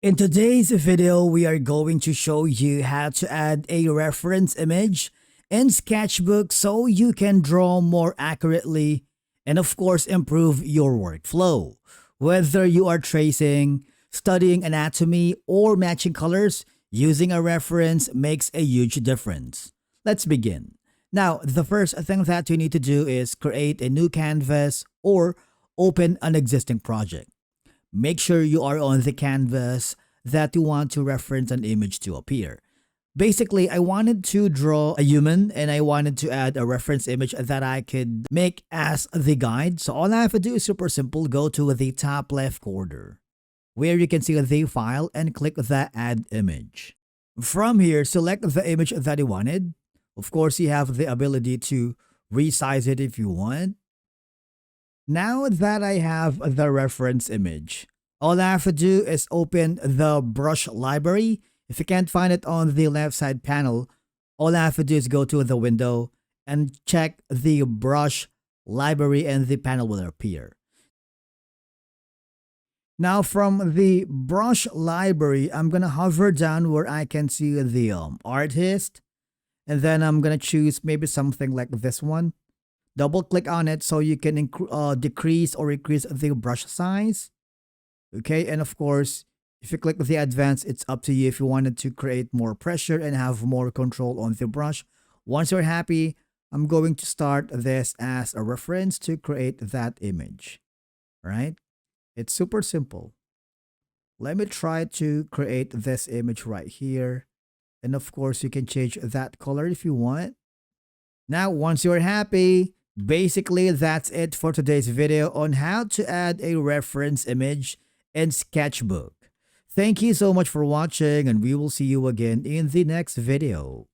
In today's video, we are going to show you how to add a reference image in Sketchbook so you can draw more accurately and of course improve your workflow. Whether you are tracing, studying anatomy, or matching colors, using a reference makes a huge difference. Let's begin. Now, the first thing that you need to do is create a new canvas or open an existing project. Make sure you are on the canvas that you want to reference an image to appear. Basically, I wanted to draw a human and I wanted to add a reference image that I could make as the guide. So all I have to do is super simple. Go to the top left corner where you can see the file and click the add image. From here, select the image that you wanted. Of course, you have the ability to resize it if you want. Now that I have the reference image, all I have to do is open the brush library. If you can't find it on the left side panel, all I have to do is go to the window and check the brush library and the panel will appear. Now from the brush library, I'm going to hover down where I can see the artist. And then I'm going to choose maybe something like this one. Double click on it so you can decrease or increase the brush size. Okay, and of course, if you click the advanced, it's up to you if you wanted to create more pressure and have more control on the brush. Once you're happy, I'm going to start this as a reference to create that image. Right? It's super simple. Let me try to create this image right here. And of course, you can change that color if you want. Now, once you're happy, basically that's it for today's video on how to add a reference image in Sketchbook. Thank you so much for watching and we will see you again in the next video.